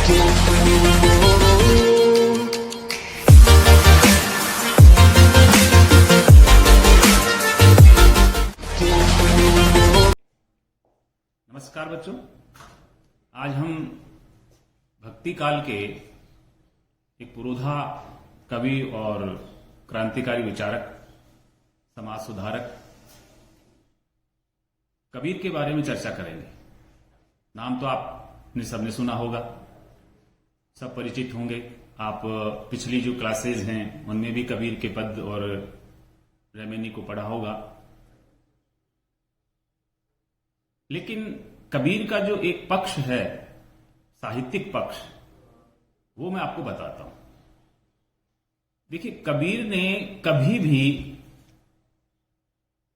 नमस्कार बच्चों, आज हम भक्ति काल के एक पुरोधा कवि और क्रांतिकारी विचारक, समाज सुधारक कबीर के बारे में चर्चा करेंगे। नाम तो आपने सबने सुना होगा, सब परिचित होंगे। आप पिछली जो क्लासेज हैं उनमें भी कबीर के पद और रैमेनी को पढ़ा होगा। लेकिन कबीर का जो एक पक्ष है, साहित्यिक पक्ष, वो मैं आपको बताता हूं। देखिए, कबीर ने कभी भी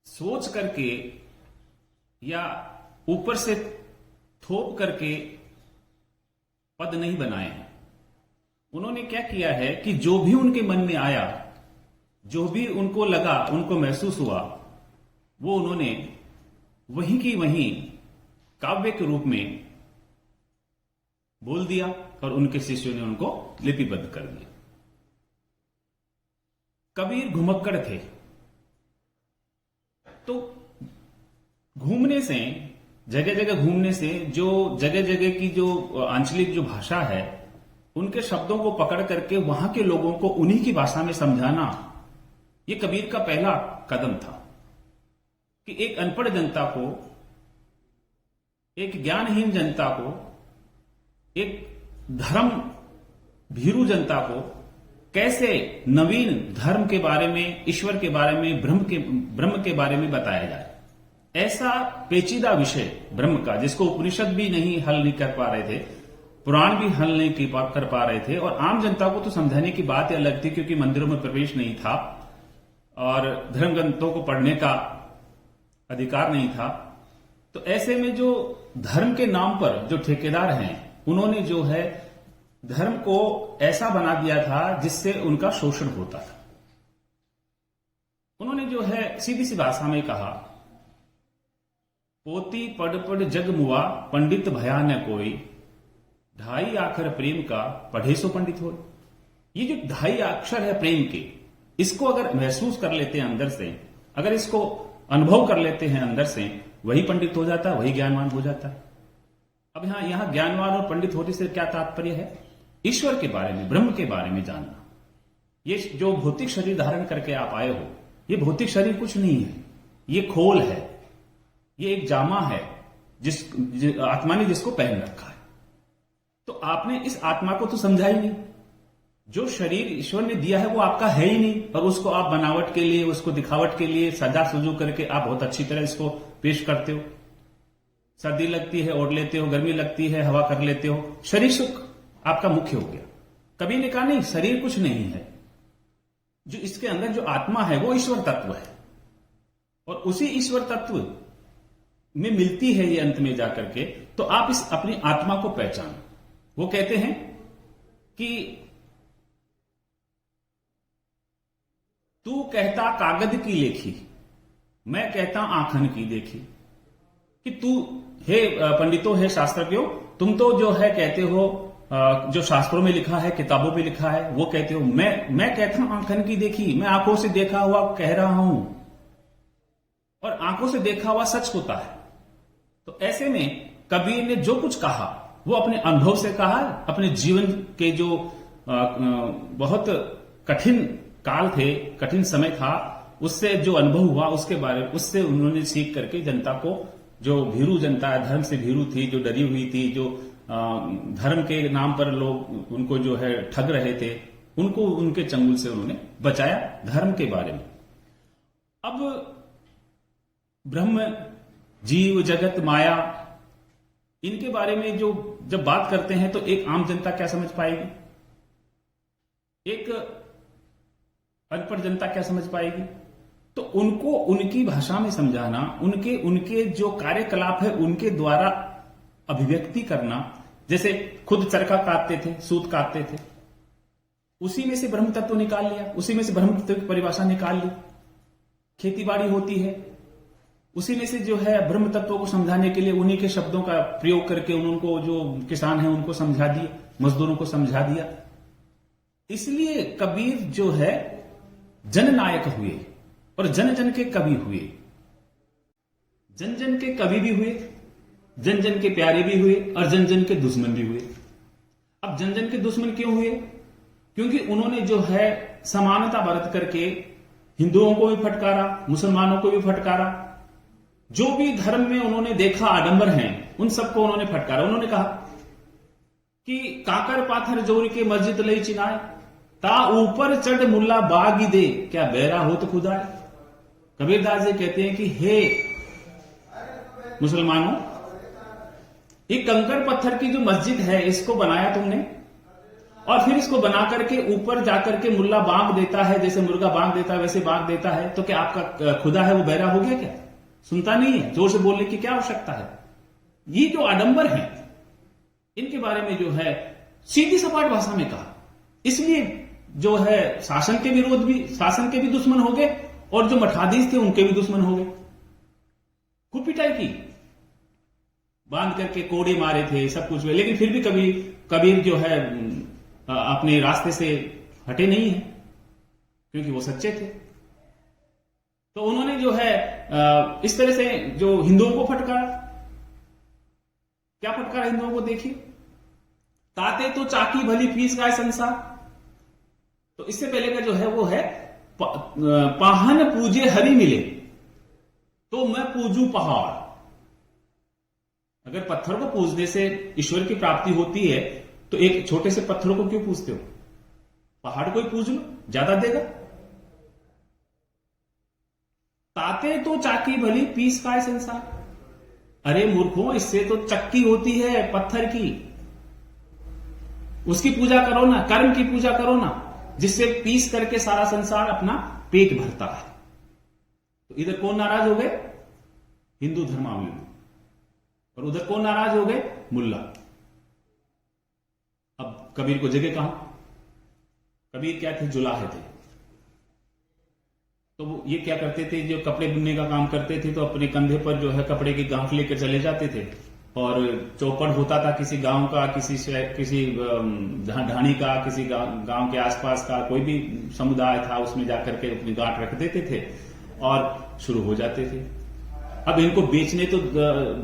सोच करके या ऊपर से थोप करके पद नहीं बनाए हैं। उन्होंने क्या किया है कि जो भी उनके मन में आया, जो भी उनको लगा, उनको महसूस हुआ, वो उन्होंने वहीं की वहीं काव्य के रूप में बोल दिया और उनके शिष्यों ने उनको लिपिबद्ध कर दिया। कबीर घुमक्कड़ थे, तो घूमने से, जगह जगह घूमने से, जो जगह जगह की जो आंचलिक जो भाषा है, उनके शब्दों को पकड़ करके वहां के लोगों को उन्हीं की भाषा में समझाना, ये कबीर का पहला कदम था कि एक अनपढ़ जनता को, एक ज्ञानहीन जनता को, एक धर्म भीरू जनता को कैसे नवीन धर्म के बारे में, ईश्वर के बारे में, ब्रह्म के बारे में बताया जाए। ऐसा पेचीदा विषय ब्रह्म का, जिसको उपनिषद भी नहीं हल नहीं कर पा रहे थे, पुराण भी हल नहीं कर पा रहे थे, और आम जनता को तो समझाने की बात ही अलग थी, क्योंकि मंदिरों में प्रवेश नहीं था और धर्म ग्रंथों को पढ़ने का अधिकार नहीं था। तो ऐसे में जो धर्म के नाम पर जो ठेकेदार हैं, उन्होंने जो है धर्म को ऐसा बना दिया था जिससे उनका शोषण होता था। उन्होंने जो है सीधी सी भाषा में कहा, पोती पढ़ पढ़ जग मुआ, पंडित भया न कोई, ढाई आखर प्रेम का पढ़े सो पंडित हो। ये जो ढाई अक्षर है प्रेम के, इसको अगर महसूस कर लेते हैं अंदर से, अगर इसको अनुभव कर लेते हैं अंदर से, वही पंडित हो जाता है, वही ज्ञानवान हो जाता है। अब यहां ज्ञानवान और पंडित होने से क्या तात्पर्य है? ईश्वर के बारे में, ब्रह्म के बारे में जानना। ये जो भौतिक शरीर धारण करके आप आए हो, ये भौतिक शरीर कुछ नहीं है, ये खोल है, ये एक जामा है आत्मा ने जिसको पहन रखा है। तो आपने इस आत्मा को तो समझा ही नहीं। जो शरीर ईश्वर ने दिया है वो आपका है ही नहीं, और उसको आप बनावट के लिए, उसको दिखावट के लिए सजा सजू करके आप बहुत अच्छी तरह इसको पेश करते हो। सर्दी लगती है ओढ़ लेते हो, गर्मी लगती है हवा कर लेते हो, शरीर सुख आपका मुख्य हो गया। कभी ने कहा नहीं, शरीर कुछ नहीं है, जो इसके अंदर जो आत्मा है वो ईश्वर तत्व है, और उसी ईश्वर तत्व में मिलती है ये अंत में जाकर के। तो आप इस अपनी आत्मा को पहचानो। वो कहते हैं कि तू कहता कागज की लेखी, मैं कहता आंखन की देखी। कि तू, हे पंडितों, हे शास्त्रज्ञों, तुम तो जो है कहते हो, जो शास्त्रों में लिखा है, किताबों में लिखा है, वो कहते हो। मैं कहता हूं आंखन की देखी, मैं आंखों से देखा हुआ कह रहा हूं, और आंखों से देखा हुआ सच होता है। तो ऐसे में कबीर ने जो कुछ कहा वो अपने अनुभव से कहा, अपने जीवन के जो बहुत कठिन काल थे, कठिन समय था, उससे जो अनुभव हुआ उसके बारे में, उससे उन्होंने सीख करके जनता को, जो भीरू जनता है, धर्म से भीरू थी, जो डरी हुई थी, जो धर्म के नाम पर लोग उनको जो है ठग रहे थे, उनको उनके चंगुल से उन्होंने बचाया धर्म के बारे में। अब ब्रह्म, जीव, जगत, माया, इनके बारे में जो जब बात करते हैं तो एक आम जनता क्या समझ पाएगी, एक अनपढ़ जनता क्या समझ पाएगी? तो उनको उनकी भाषा में समझाना, उनके जो कार्यकलाप है उनके द्वारा अभिव्यक्ति करना। जैसे खुद चरखा काटते थे, सूत काटते थे, उसी में से ब्रह्म तत्व निकाल लिया, उसी में से ब्रह्म तत्व की परिभाषा निकाल ली। खेतीबाड़ी होती है, उसी में से जो है ब्रह्म तत्व को समझाने के लिए उन्हीं के शब्दों का प्रयोग करके उनको, जो किसान है, उनको समझा दिए। मजदूरों को समझा दिया। इसलिए कबीर जो है जननायक हुए और जन जन के कवि हुए। जन जन के कवि भी हुए, जन जन के प्यारे भी हुए और जन जन के दुश्मन भी हुए। अब जन जन के दुश्मन क्यों हुए? क्योंकि उन्होंने जो है समानता बरत करके हिंदुओं को भी फटकारा, मुसलमानों को भी फटकारा। जो भी धर्म में उन्होंने देखा आडंबर हैं, उन सबको उन्होंने फटकारा। उन्होंने कहा कि काकर पाथर जोड़ के मस्जिद लई चिनाए, ता ऊपर चढ़ मुल्ला बागी दे, क्या बैरा हो तो खुदा। कबीरदास जी कहते हैं कि हे मुसलमानों, ये कंकड़ पत्थर की जो मस्जिद है इसको बनाया तुमने, और फिर इसको बना करके ऊपर जाकर के मुल्ला बांग देता है, जैसे मुर्गा बांग देता है वैसे बांग देता है, तो क्या आपका खुदा है वो बहरा हो गया क्या? सुनता नहीं है? जोर से बोलने की क्या आवश्यकता है? ये जो आडंबर हैं इनके बारे में जो है सीधी सपाट भाषा में कहा। इसलिए जो है शासन के विरोध भी, शासन के भी दुश्मन हो गए और जो मठाधीश थे उनके भी दुश्मन हो गए। खूब पिटाई की, बांध करके कोड़े मारे थे, सब कुछ हुए, लेकिन फिर भी कबीर जो है अपने रास्ते से हटे नहीं है, क्योंकि वो सच्चे थे। तो उन्होंने जो है इस तरह से जो हिंदुओं को फटकारा। क्या फटकारा हिंदुओं को? देखिए, ताते तो चाकी भली फीस का संसार। तो इससे पहले का जो है वो है पाहन पूजे हरि मिले तो मैं पूजू पहाड़। अगर पत्थर को पूजने से ईश्वर की प्राप्ति होती है तो एक छोटे से पत्थरों को क्यों पूजते हो? पहाड़ को ही पूज लो, ज्यादा देगा। ताते तो चाकी भली पीस का संसार। अरे मूर्खों, इससे तो चक्की होती है पत्थर की, उसकी पूजा करो ना, कर्म की पूजा करो ना, जिससे पीस करके सारा संसार अपना पेट भरता है। तो इधर कौन नाराज हो गए? हिंदू धर्मावलंबी। और उधर कौन नाराज हो गए? मुल्ला। अब कबीर को जगह कहां? कबीर क्या थे? जुलाहे थे। तो वो ये क्या करते थे, जो कपड़े बुनने का काम करते थे तो अपने कंधे पर जो है कपड़े की गांठ लेकर चले जाते थे, और चौपड़ होता था किसी गांव का, किसी ढाणी का, किसी गांव के आसपास का कोई भी समुदाय था, उसमें जाकर के अपनी गांठ रख देते थे और शुरू हो जाते थे। अब इनको बेचने तो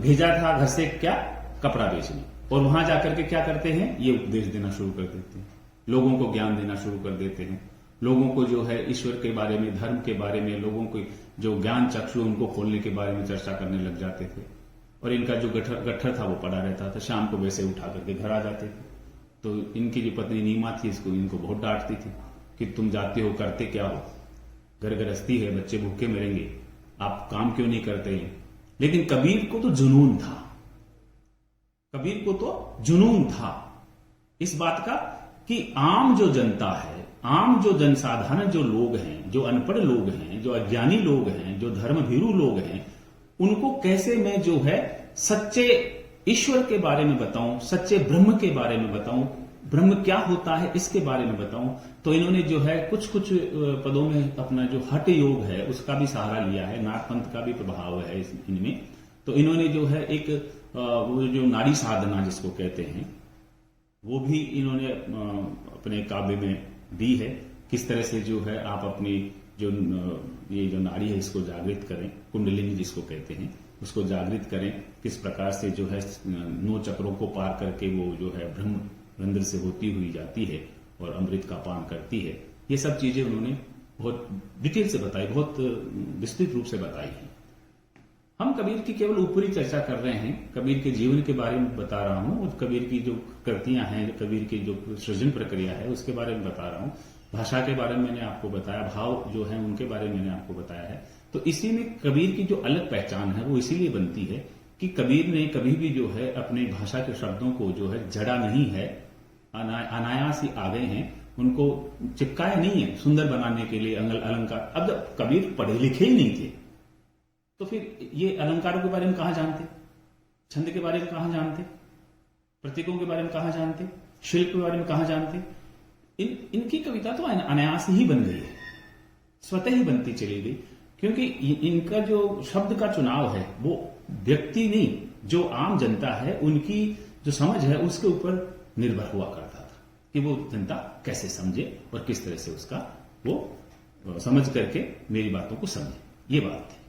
भेजा था घर से, क्या? कपड़ा बेचने। और वहां जाकर के क्या करते हैं? ये उपदेश देना शुरू कर देते हैं, लोगों को ज्ञान देना शुरू कर देते हैं, लोगों को जो है ईश्वर के बारे में, धर्म के बारे में, लोगों को जो ज्ञान चक्षु उनको खोलने के बारे में चर्चा करने लग जाते थे। और इनका जो गट्ठर था वो पड़ा रहता था, शाम को वैसे उठा करके घर आ जाते थे। तो इनकी जो पत्नी नीमा थी इनको बहुत डांटती थी कि तुम जाते हो, करते क्या हो? घर गृहस्थी है, बच्चे भूखे मरेंगे, आप काम क्यों नहीं करते हैं? लेकिन कबीर को तो जुनून था, कबीर को तो जुनून था इस बात का कि आम जो जनता है, आम जो जनसाधारण जो लोग हैं, जो अनपढ़ लोग हैं, जो अज्ञानी लोग हैं, जो धर्मभीरू लोग हैं, उनको कैसे मैं जो है सच्चे ईश्वर के बारे में बताऊं, सच्चे ब्रह्म के बारे में बताऊं, ब्रह्म क्या होता है इसके बारे में बताऊं। तो इन्होंने जो है कुछ कुछ पदों में अपना जो हठ योग है उसका भी सहारा लिया है, नागपंथ का भी प्रभाव है इनमें। तो इन्होंने जो है एक वो जो नाड़ी साधना जिसको कहते हैं वो भी इन्होंने अपने काव्य में दी है। किस तरह से जो है आप अपनी जो ये जो नाड़ी है इसको जागृत करें, कुंडलिनी जिसको कहते हैं उसको जागृत करें, किस प्रकार से जो है 9 चक्रों को पार करके वो जो है ब्रह्म रंध्र से होती हुई जाती है और अमृत का पान करती है। ये सब चीजें उन्होंने बहुत डिटेल से बताई, बहुत विस्तृत रूप से बताई है। हम कबीर की केवल ऊपरी चर्चा कर रहे हैं, कबीर के जीवन के बारे में बता रहा हूं और कबीर की जो कृतियां हैं, कबीर की जो सृजन प्रक्रिया है उसके बारे में बता रहा हूं। भाषा के बारे में मैंने आपको बताया, भाव जो है उनके बारे में मैंने आपको बताया है। तो इसी में कबीर की जो अलग पहचान है वो इसीलिए बनती है कि कबीर ने कभी भी जो है अपने भाषा के शब्दों को जो है जड़ा नहीं है, अनायास ही आ गए हैं, उनको चिपकाया नहीं है सुंदर बनाने के लिए अलंकार। अब जब कबीर पढ़े लिखे ही नहीं थे तो फिर ये अलंकारों के बारे में कहां जानते, छंद के बारे में कहां जानते, प्रतीकों के बारे में कहां जानते, शिल्प के बारे में कहां जानते। इनकी कविता तो अनायास ही बन गई है, स्वतः ही बनती चली गई, क्योंकि इनका जो शब्द का चुनाव है वो व्यक्ति नहीं, जो आम जनता है उनकी जो समझ है उसके ऊपर निर्भर हुआ करता था कि वो जनता कैसे समझे और किस तरह से उसका वो समझ करके मेरी बातों को समझे। ये बात थी।